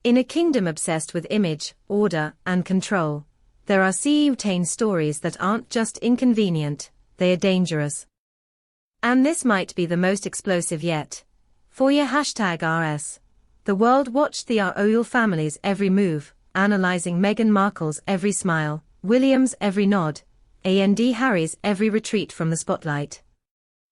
In a kingdom obsessed with image, order, and control, there are certain stories that aren't just inconvenient, they are dangerous. And this might be the most explosive yet. For your #RS. The world watched the royal family's every move, analyzing Meghan Markle's every smile, William's every nod, and Harry's every retreat from the spotlight.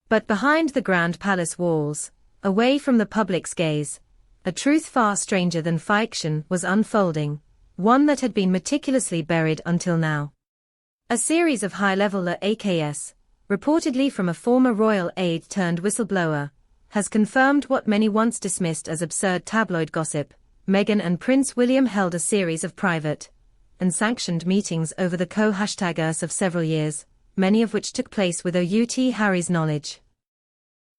But behind the grand palace walls, away from the public's gaze, a truth far stranger than fiction was unfolding, one that had been meticulously buried until now. A series of high-level AKS, reportedly from a former royal aide turned whistleblower, has confirmed what many once dismissed as absurd tabloid gossip. Meghan and Prince William held a series of private and sanctioned meetings over the co-hashtagers of several years, many of which took place without Harry's knowledge.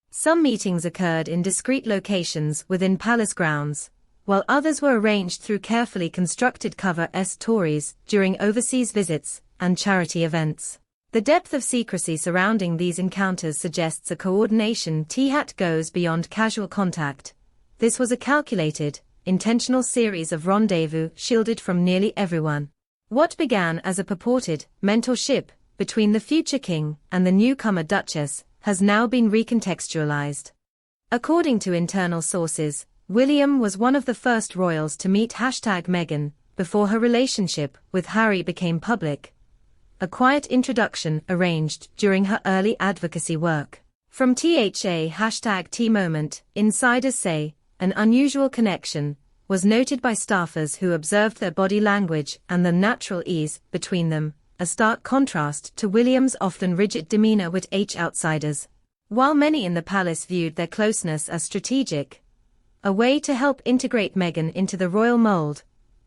Some meetings occurred in discreet locations within palace grounds, while others were arranged through carefully constructed cover stories during overseas visits and charity events. The depth of secrecy surrounding these encounters suggests a coordination that goes beyond casual contact. This was a calculated, intentional series of rendezvous shielded from nearly everyone. What began as a purported mentorship between the future king and the newcomer duchess has now been recontextualized. According to internal sources, William was one of the first royals to meet Meghan before her relationship with Harry became public. A quiet introduction arranged during her early advocacy work. From #T moment, insiders say, an unusual connection was noted by staffers who observed their body language and the natural ease between them, a stark contrast to William's often rigid demeanor with outsiders. While many in the palace viewed their closeness as strategic, a way to help integrate Meghan into the royal mold,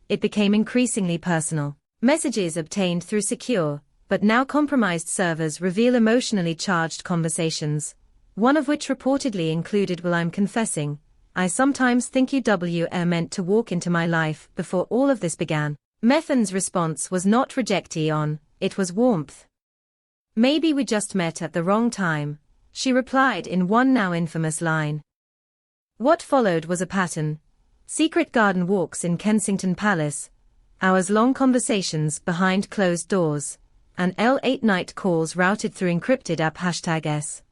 it became increasingly personal. Messages obtained through secure, but now compromised servers reveal emotionally charged conversations, one of which reportedly included, "Well, I'm confessing, I sometimes think you were meant to walk into my life before all of this began." Meghan's response was not rejection, it was warmth. "Maybe we just met at the wrong time," she replied in one now infamous line. What followed was a pattern: secret garden walks in Kensington Palace, hours-long conversations behind closed doors, and late-night calls routed through encrypted app #S.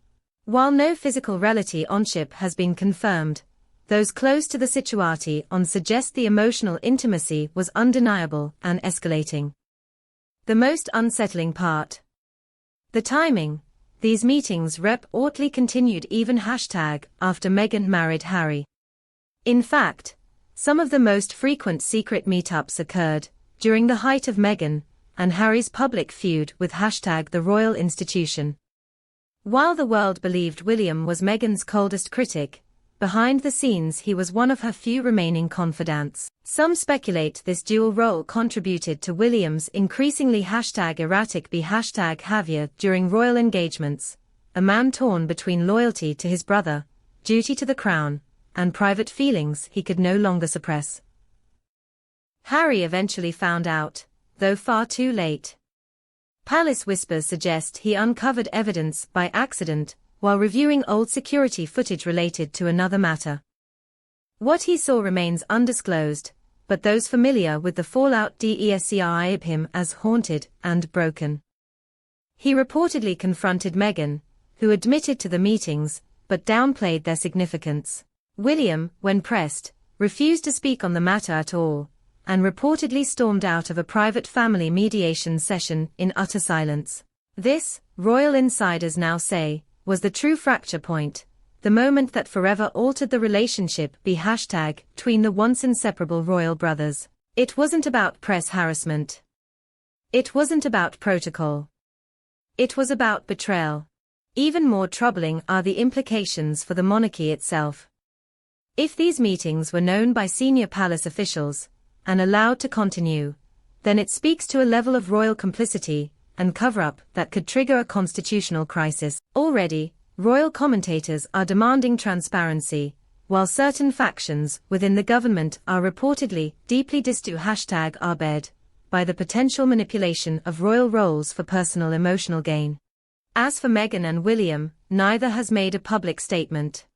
While no physical relationship has been confirmed, those close to the situation suggest the emotional intimacy was undeniable and escalating. The most unsettling part: the timing. These meetings reportedly continued even after Meghan married Harry. In fact, some of the most frequent secret meetups occurred during the height of Meghan and Harry's public feud with the royal institution. While the world believed William was Meghan's coldest critic, behind the scenes he was one of her few remaining confidants. Some speculate this dual role contributed to William's increasingly erratic behavior during royal engagements, a man torn between loyalty to his brother, duty to the crown, and private feelings he could no longer suppress. Harry eventually found out, though far too late. Palace whispers suggest he uncovered evidence by accident while reviewing old security footage related to another matter. What he saw remains undisclosed, but those familiar with the fallout describe him as haunted and broken. He reportedly confronted Meghan, who admitted to the meetings, but downplayed their significance. William, when pressed, refused to speak on the matter at all, and reportedly stormed out of a private family mediation session in utter silence. This, royal insiders now say, was the true fracture point, the moment that forever altered the relationship between the once inseparable royal brothers. It wasn't about press harassment. It wasn't about protocol. It was about betrayal. Even more troubling are the implications for the monarchy itself. If these meetings were known by senior palace officials, and allowed to continue, then it speaks to a level of royal complicity and cover-up that could trigger a constitutional crisis. Already, royal commentators are demanding transparency, while certain factions within the government are reportedly deeply #arbed by the potential manipulation of royal roles for personal emotional gain. As for Meghan and William, neither has made a public statement.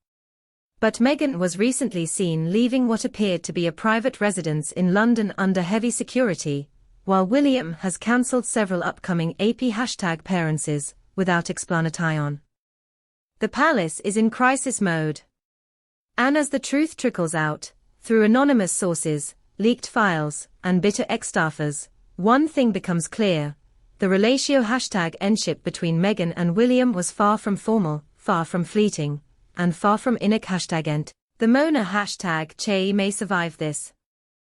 But Meghan was recently seen leaving what appeared to be a private residence in London under heavy security, while William has cancelled several upcoming AP #parences, without explanation. The palace is in crisis mode. And as the truth trickles out, through anonymous sources, leaked files, and bitter ex-staffers, one thing becomes clear: the relatio #nship between Meghan and William was far from formal, far from fleeting, and far from innig #ent. The Mona #che may survive this.